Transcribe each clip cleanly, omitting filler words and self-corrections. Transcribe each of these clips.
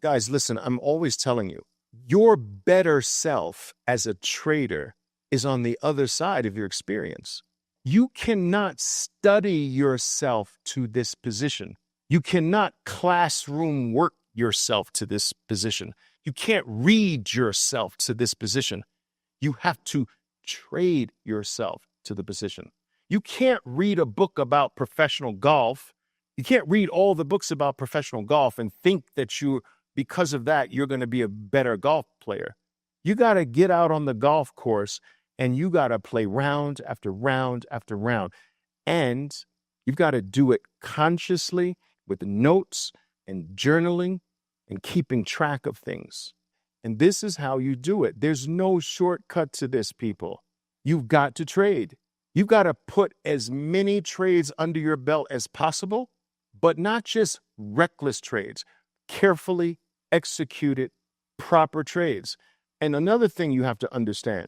Guys, listen, I'm always telling you, your better self as a trader is on the other side of your experience. You cannot study yourself to this position. You cannot classroom work yourself to this position. You can't read yourself to this position. You have to trade yourself to the position. You can't read a book about professional golf. You can't read all the books about professional golf and think that because of that, you're going to be a better golf player. You got to get out on the golf course and you got to play round after round after round. And you've got to do it consciously with notes and journaling and keeping track of things. And this is how you do it. There's no shortcut to this, people. You've got to trade. You've got to put as many trades under your belt as possible, but not just reckless trades, carefully executed, proper trades. And another thing you have to understand,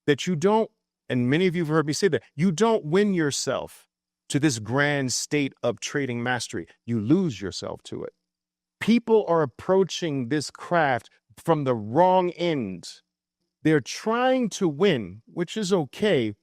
that you don't, and many of you have heard me say that, you don't win yourself to this grand state of trading mastery. You lose yourself to it. People are approaching this craft from the wrong end. They're trying to win, which is okay,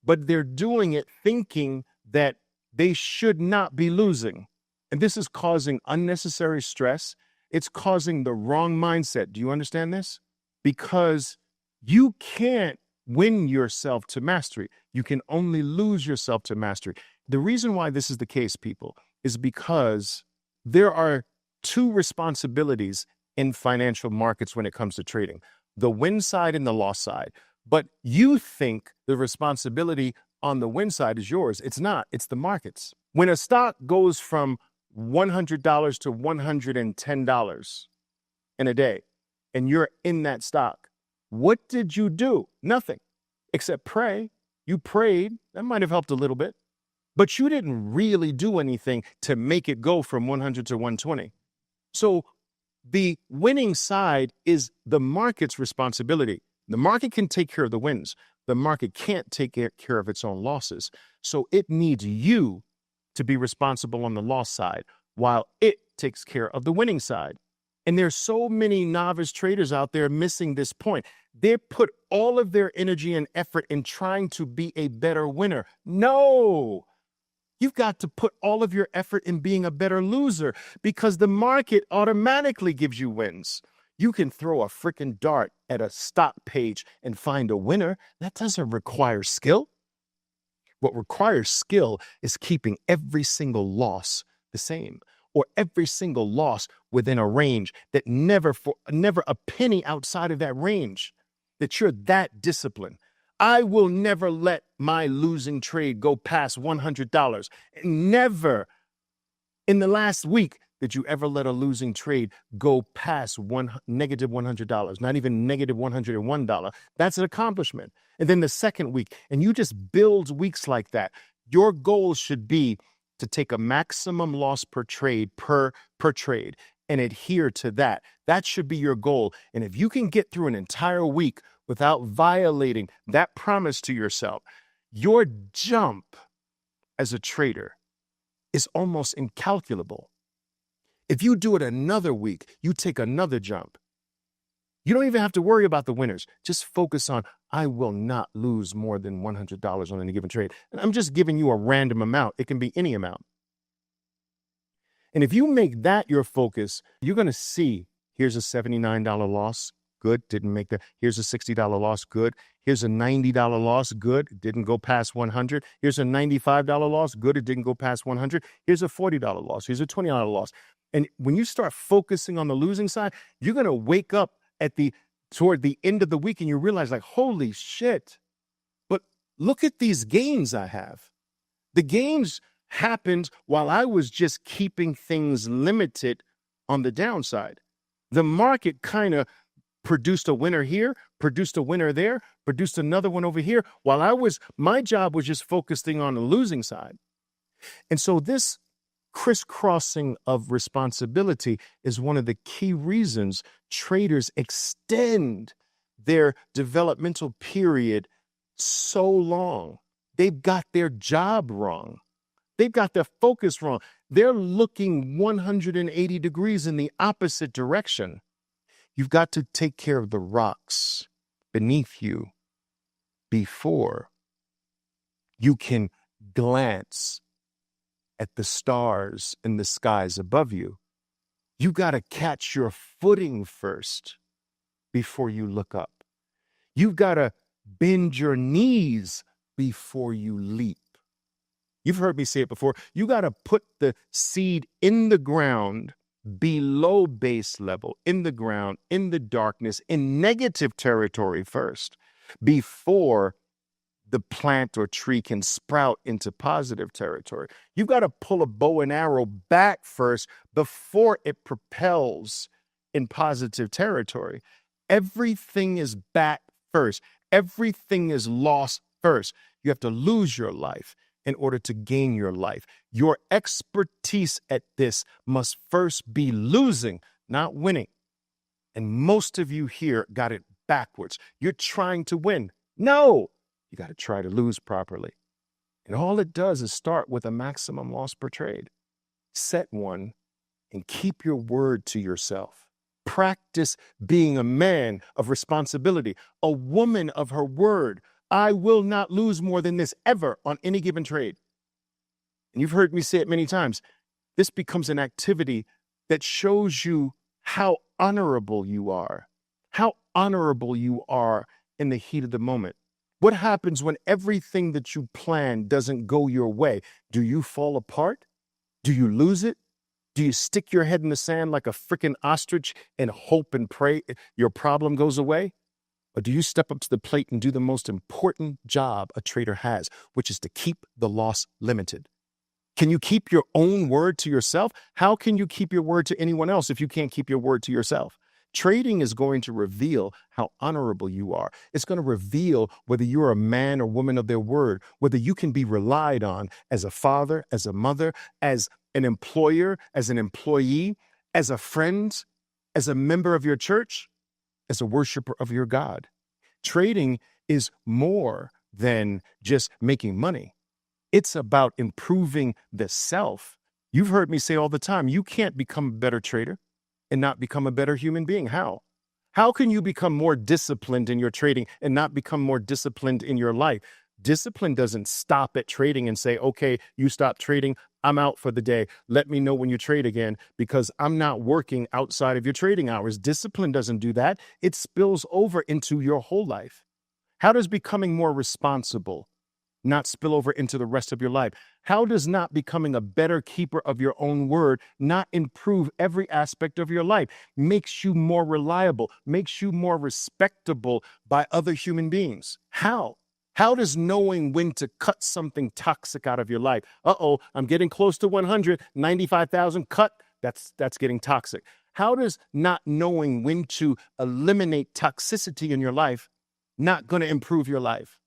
but they're doing it thinking that they should not be losing. And this is causing unnecessary stress. It's causing the wrong mindset. Do you understand this? Because you can't win yourself to mastery. You can only lose yourself to mastery. The reason why this is the case, people, is because there are two responsibilities in financial markets when it comes to trading, the win side and the loss side. But you think the responsibility on the win side is yours. It's not. It's the markets. When a stock goes from $100 to $110 in a day, and you're in that stock, what did you do? Nothing, except pray. You prayed. That might have helped a little bit, but you didn't really do anything to make it go from 100 to 120. So the winning side is the market's responsibility. The market can take care of the wins. The market can't take care of its own losses. So it needs you to be responsible on the loss side while it takes care of the winning side. And there's so many novice traders out there missing this point. They put all of their energy and effort in trying to be a better winner. No, you've got to put all of your effort in being a better loser because the market automatically gives you wins. You can throw a freaking dart at a stock page and find a winner. That doesn't require skill. What requires skill is keeping every single loss the same, or every single loss within a range that never a penny outside of that range, that you're that disciplined. I will never let my losing trade go past $100. Never in the last week did you ever let a losing trade go past negative $100, not even negative $101. That's an accomplishment. And then the second week, and you just build weeks like that. Your goal should be to take a maximum loss per trade per trade and adhere to that. That should be your goal. And if you can get through an entire week without violating that promise to yourself, your jump as a trader is almost incalculable. If you do it another week, you take another jump. You don't even have to worry about the winners. Just focus on, I will not lose more than $100 on any given trade. And I'm just giving you a random amount. It can be any amount. And if you make that your focus, you're going to see, here's a $79 loss. Good. Didn't make that. Here's a $60 loss. Good. Here's a $90 loss. Good. Didn't go past 100. Here's a $95 loss. Good. It didn't go past 100. Here's a $40 loss. Here's a $20 loss. And when you start focusing on the losing side, you're going to wake up toward the end of the week and you realize, like, holy shit, but look at these gains I have. The gains happened while I was just keeping things limited on the downside. The market kind of produced a winner here, produced a winner there, produced another one over here, while my job was just focusing on the losing side. And so this crisscrossing of responsibility is one of the key reasons traders extend their developmental period so long. They've got their job wrong. They've got their focus wrong. They're looking 180 degrees in the opposite direction. You've got to take care of the rocks beneath you before you can glance at the stars in the skies above you. You got to catch your footing first before you look up. You've got to bend your knees before you leap. You've heard me say it before. You got to put the seed in the ground below base level, in the ground, in the darkness, in negative territory first, before the plant or tree can sprout into positive territory. You've got to pull a bow and arrow back first before it propels in positive territory. Everything is back first. Everything is lost first. You have to lose your life in order to gain your life. Your expertise at this must first be losing, not winning. And most of you here got it backwards. You're trying to win. No, you got to try to lose properly. And all it does is start with a maximum loss per trade. Set one and keep your word to yourself. Practice being a man of responsibility, a woman of her word. I will not lose more than this ever on any given trade. And you've heard me say it many times. This becomes an activity that shows you how honorable you are, in the heat of the moment. What happens when everything that you plan doesn't go your way? Do you fall apart? Do you lose it? Do you stick your head in the sand like a freaking ostrich and hope and pray your problem goes away? Or do you step up to the plate and do the most important job a trader has, which is to keep the loss limited? Can you keep your own word to yourself? How can you keep your word to anyone else if you can't keep your word to yourself? Trading is going to reveal how honorable you are. It's going to reveal whether you're a man or woman of their word, whether you can be relied on as a father, as a mother, as an employer, as an employee, as a friend, as a member of your church, as a worshiper of your God. Trading is more than just making money. It's about improving the self. You've heard me say all the time, you can't become a better trader and not become a better human being. How? How can you become more disciplined in your trading and not become more disciplined in your life? Discipline doesn't stop at trading and say, okay, you stop trading, I'm out for the day. Let me know when you trade again because I'm not working outside of your trading hours. Discipline doesn't do that. It spills over into your whole life. How does becoming more responsible not spill over into the rest of your life? How does not becoming a better keeper of your own word not improve every aspect of your life? Makes you more reliable, makes you more respectable by other human beings. How? How does knowing when to cut something toxic out of your life? I'm getting close to 100, 95,000, cut. That's getting toxic. How does not knowing when to eliminate toxicity in your life not going to improve your life?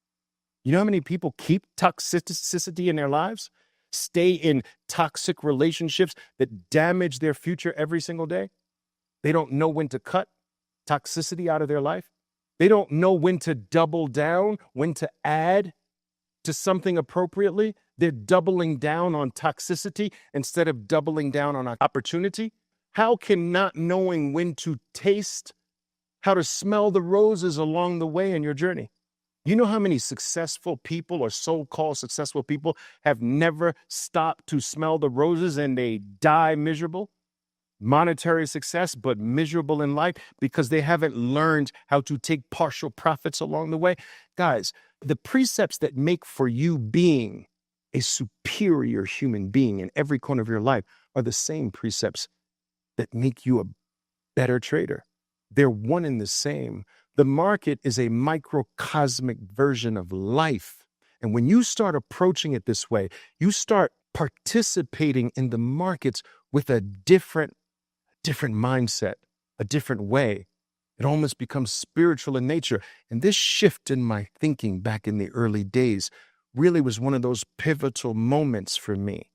You know how many people keep toxicity in their lives? Stay in toxic relationships that damage their future every single day? They don't know when to cut toxicity out of their life. They don't know when to double down, when to add to something appropriately. They're doubling down on toxicity instead of doubling down on opportunity. How can not knowing when to taste, how to smell the roses along the way in your journey? You know how many successful people or so-called successful people have never stopped to smell the roses and they die miserable? Monetary success, but miserable in life because they haven't learned how to take partial profits along the way. Guys, the precepts that make for you being a superior human being in every corner of your life are the same precepts that make you a better trader. They're one and the same. The market is a microcosmic version of life. And when you start approaching it this way, you start participating in the markets with a different mindset, a different way. It almost becomes spiritual in nature. And this shift in my thinking back in the early days really was one of those pivotal moments for me.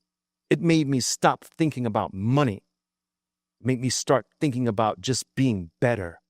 It made me stop thinking about money. It made me start thinking about just being better.